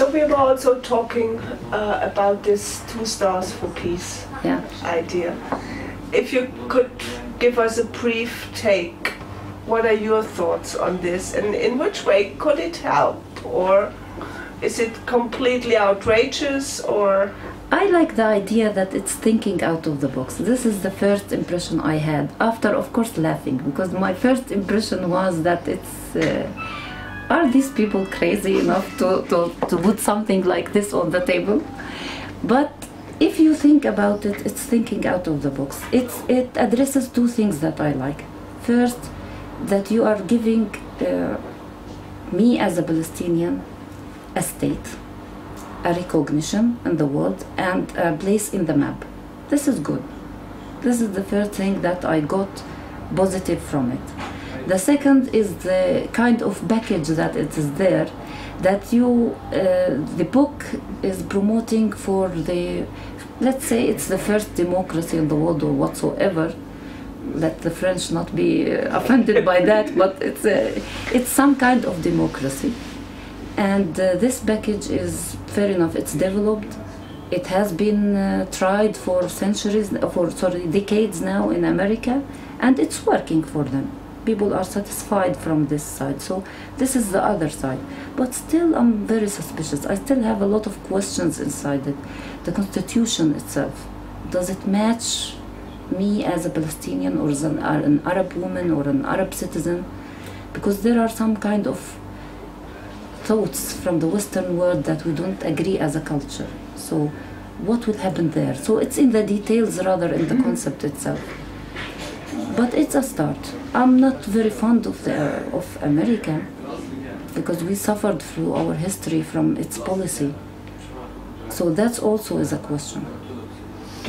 So we were also talking about this 2 stars for peace idea. If you could give us a brief take, what are your thoughts on this, and in which way could it help, or is it completely outrageous? Or I like the idea that it's thinking out of the box. This is the first impression I had, after of course laughing, because my first impression was that it's are these people crazy enough to put something like this on the table? But if you think about it, it's thinking out of the box. It addresses two things that I like. First, that you are giving me as a Palestinian a state, a recognition in the world, and a place in the map. This is good. This is the first thing that I got positive from it. The second is the kind of package that it is there, that you, the book is promoting for the, let's say it's the first democracy in the world or whatsoever. Let the French not be offended by that, but it's some kind of democracy. And this package is fair enough. It's developed. It has been tried for centuries, decades now in America, and it's working for them. People are satisfied from this side. So this is the other side. But still, I'm very suspicious. I still have a lot of questions inside it. The Constitution itself, does it match me as a Palestinian, or as an Arab woman or an Arab citizen? Because there are some kind of thoughts from the Western world that we don't agree as a culture. So what will happen there? So it's in the details rather in the concept itself. But it's a start. I'm not very fond of America, because we suffered through our history from its policy. So that's also is a question.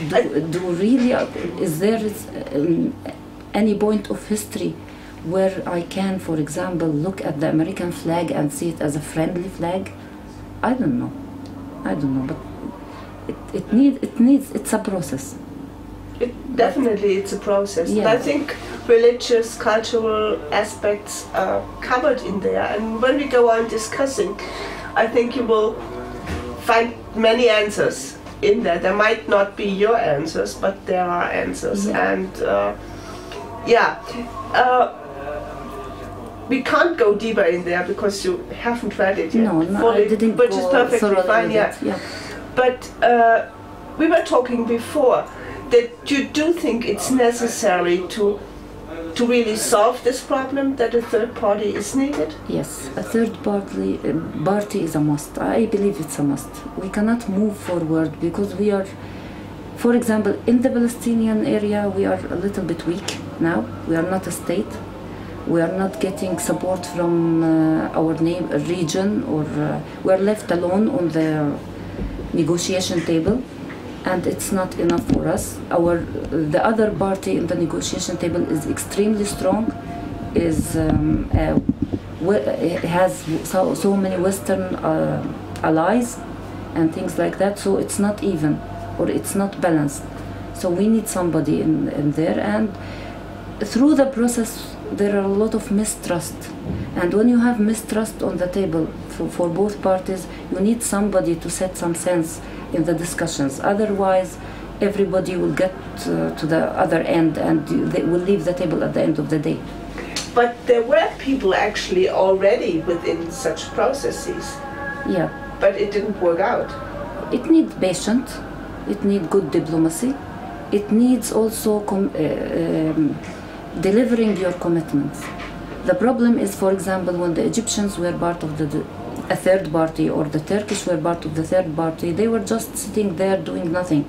Do really, is there any point of history where I can, for example, look at the American flag and see it as a friendly flag? I don't know, but it's a process. Definitely it's a process. Yeah. I think religious, cultural aspects are covered in there, and when we go on discussing, I think you will find many answers in there. There might not be your answers, but there are answers. Yeah. And we can't go deeper in there because you haven't read it yet. No, fully, I didn't. which is perfectly fine. Yeah. But we were talking before that you do think it's necessary to really solve this problem, that a third party is needed? Yes, a third party is a must. I believe it's a must. We cannot move forward because we are, for example, in the Palestinian area, we are a little bit weak now. We are not a state. We are not getting support from our region, or we are left alone on the negotiation table, and it's not enough for us. The other party in the negotiation table is extremely strong, has so many Western allies and things like that, so it's not even, or it's not balanced. So we need somebody in there, and through the process there are a lot of mistrust, and when you have mistrust on the table for both parties, you need somebody to set some sense in the discussions. Otherwise, everybody will get to the other end, and they will leave the table at the end of the day. But there were people actually already within such processes. Yeah. But it didn't work out. It needs patience. It needs good diplomacy. It needs also delivering your commitments. The problem is, for example, when the Egyptians were part of a third party, or the Turkish were part of the third party, they were just sitting there doing nothing,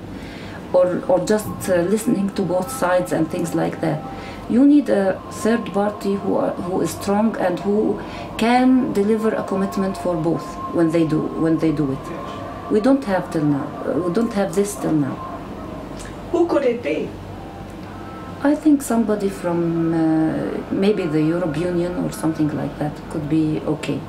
or just listening to both sides and things like that. You need a third party who is strong and who can deliver a commitment for both when they do it. We don't have till now. We don't have this till now. Who could it be? I think somebody from maybe the European Union or something like that could be okay.